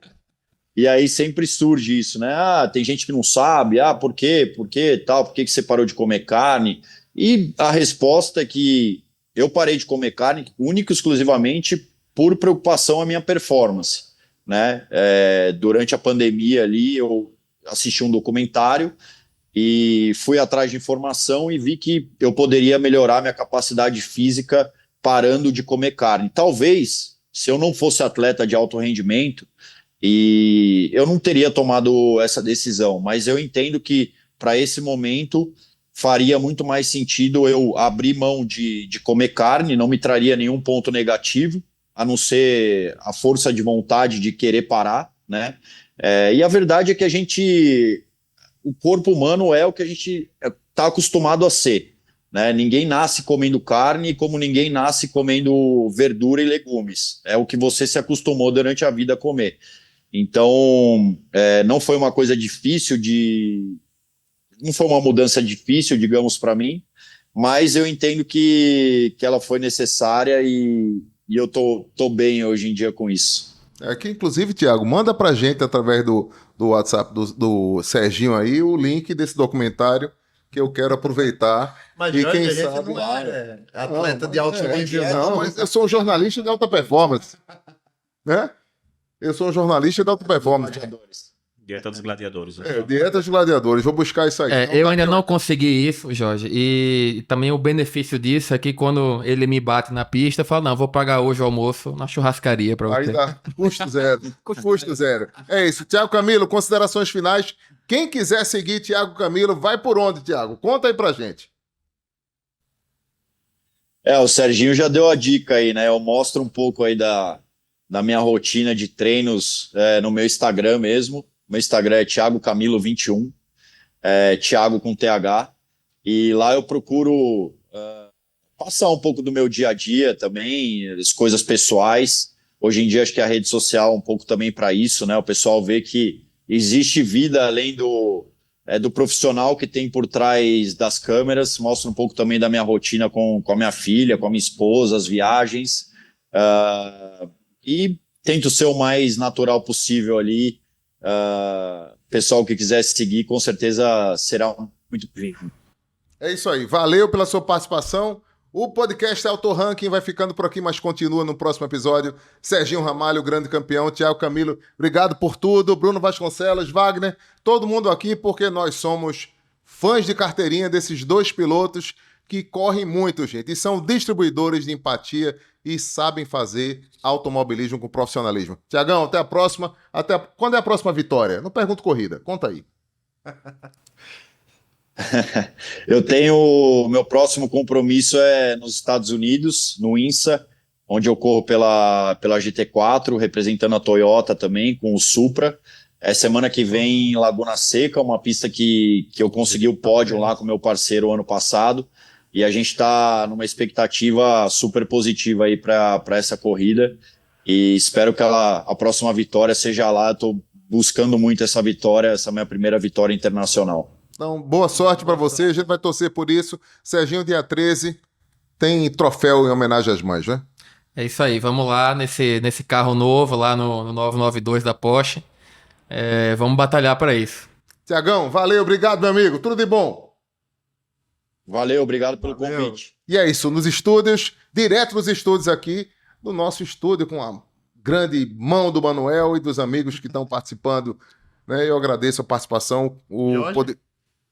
E aí sempre surge isso, né? Tem gente que não sabe, por quê? Por quê, tal? Por que você parou de comer carne? E a resposta é que eu parei de comer carne única e exclusivamente por preocupação à minha performance, né? Durante a pandemia ali, eu assisti um documentário e fui atrás de informação e vi que eu poderia melhorar minha capacidade física parando de comer carne. Talvez, se eu não fosse atleta de alto rendimento, e eu não teria tomado essa decisão, mas eu entendo que para esse momento faria muito mais sentido eu abrir mão de comer carne, não me traria nenhum ponto negativo, a não ser a força de vontade de querer parar, né? E a verdade é que o corpo humano é o que a gente está acostumado a ser, né? Ninguém nasce comendo carne como ninguém nasce comendo verdura e legumes. É o que você se acostumou durante a vida a comer. Então, não foi uma coisa difícil não foi uma mudança difícil, digamos, para mim, mas eu entendo que ela foi necessária e eu tô bem hoje em dia com isso. Aqui, inclusive, Thiago, manda pra gente através do WhatsApp do Serginho aí o link desse documentário que eu quero aproveitar. Mas E Jorge, quem a gente sabe- não é atleta de alto nível, Não, mas eu sou um jornalista de alta performance. Né? Eu sou um jornalista de alta performance. Dieta dos gladiadores. Dieta de gladiadores, vou buscar isso aí. Então, Eu tá ainda aqui, ó. não consegui isso, Jorge. E também o benefício disso é que quando ele me bate na pista, eu falo, não, vou pagar hoje o almoço na churrascaria pra Aí você. dá custo zero. Custo zero. É isso. Tiago Camilo, considerações finais. Quem quiser seguir Tiago Camilo, vai por onde, Tiago? Conta aí pra gente. O Serginho já deu a dica aí, né? Eu mostro um pouco aí da minha rotina de treinos no meu Instagram mesmo. Meu Instagram é Thiago Camilo 21, Thiago com TH. E lá eu procuro passar um pouco do meu dia a dia também, as coisas pessoais. Hoje em dia acho que a rede social é um pouco também para isso, né? O pessoal vê que existe vida além do profissional que tem por trás das câmeras. Mostra um pouco também da minha rotina com a minha filha, com a minha esposa, as viagens. E tento ser o mais natural possível ali. Pessoal que quiser seguir, com certeza será muito bem-vindo. É isso aí. Valeu pela sua participação. O podcast Auto Ranking vai ficando por aqui, mas continua no próximo episódio. Serginho Ramalho, grande campeão. Thiago Camilo, obrigado por tudo. Bruno Vasconcelos, Wagner, todo mundo aqui, porque nós somos fãs de carteirinha desses dois pilotos que correm muito, gente. E são distribuidores de empatia e sabem fazer automobilismo com profissionalismo. Tiagão, até a próxima. Quando é a próxima vitória? Não pergunto corrida. Conta aí. Eu tenho meu próximo compromisso nos Estados Unidos, no INSA, onde eu corro pela GT4, representando a Toyota também, com o Supra. Semana que vem em Laguna Seca, uma pista que eu consegui o pódio lá com meu parceiro ano passado, e a gente está numa expectativa super positiva aí para essa corrida, e espero que a próxima vitória seja lá. Eu estou buscando muito essa vitória, essa minha primeira vitória internacional. Então, boa sorte para você, a gente vai torcer por isso. Serginho, dia 13, tem troféu em homenagem às mães, né? É isso aí, vamos lá nesse carro novo, lá no 992 da Porsche. Vamos batalhar para isso. Tiagão, valeu, obrigado, meu amigo. Tudo de bom. Valeu, obrigado pelo convite. E é isso, nos estúdios, direto nos estúdios aqui, do nosso estúdio, com a grande mão do Manuel e dos amigos que estão participando, né? Eu agradeço a participação.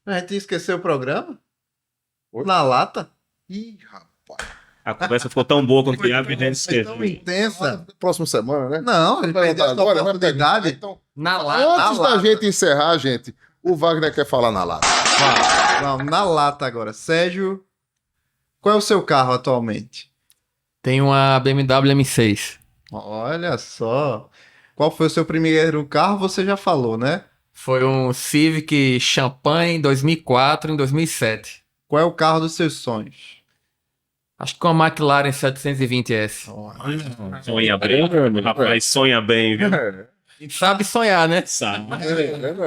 A gente esqueceu o programa? Oi? Na lata? Ih, rapaz. A conversa ficou tão boa com o Thiago que a gente Foi esqueceu. tão intensa. Próxima semana, né? Não, ele perdeu essa oportunidade. Então, Na lata. antes da gente encerrar, gente, o Wagner quer falar na lata. Não, na lata agora. Sérgio, qual é o seu carro atualmente? Tem uma BMW M6. Olha só. Qual foi o seu primeiro carro? Você já falou, né? Foi um Civic Champagne 2004 em 2007. Qual é o carro dos seus sonhos? Acho que com a McLaren 720S. Sonha bem, rapaz, sonha bem, viu? Sabe sonhar, né? Sabe.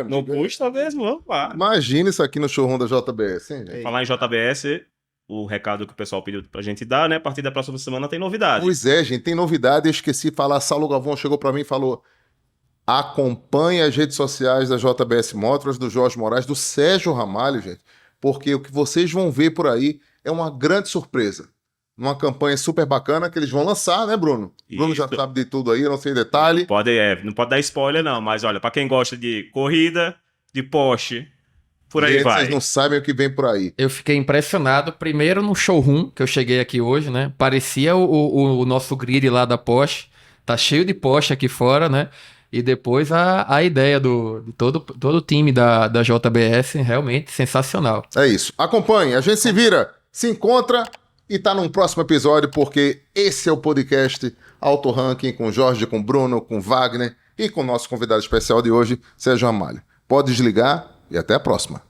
Não custa mesmo, vamos lá. Imagina isso aqui no showroom da JBS, hein, gente? Falar em JBS, o recado que o pessoal pediu pra gente dar, né? A partir da próxima semana tem novidade. Pois é, gente, tem novidade. Eu esqueci de falar. Saulo Galvão chegou para mim e falou: acompanhe as redes sociais da JBS Motors, do Jorge Moraes, do Sérgio Ramalho, gente, porque o que vocês vão ver por aí é uma grande surpresa. Uma campanha super bacana que eles vão lançar, né, Bruno? Bruno já Isso. sabe de tudo aí, eu não sei detalhe. Não pode dar spoiler, não, mas olha, pra quem gosta de corrida, de Porsche, por aí Gente, vai. vocês não sabem o que vem por aí. Eu fiquei impressionado, primeiro no showroom, que eu cheguei aqui hoje, né? Parecia o nosso grid lá da Porsche. Tá cheio de Porsche aqui fora, né? E depois a ideia de todo o time da JBS, realmente sensacional. É isso. Acompanhe, a gente se vira, se encontra e tá num próximo episódio, porque esse é o podcast Auto Ranking com Jorge, com Bruno, com Wagner e com o nosso convidado especial de hoje, Sérgio Ramalho. Pode desligar e até a próxima.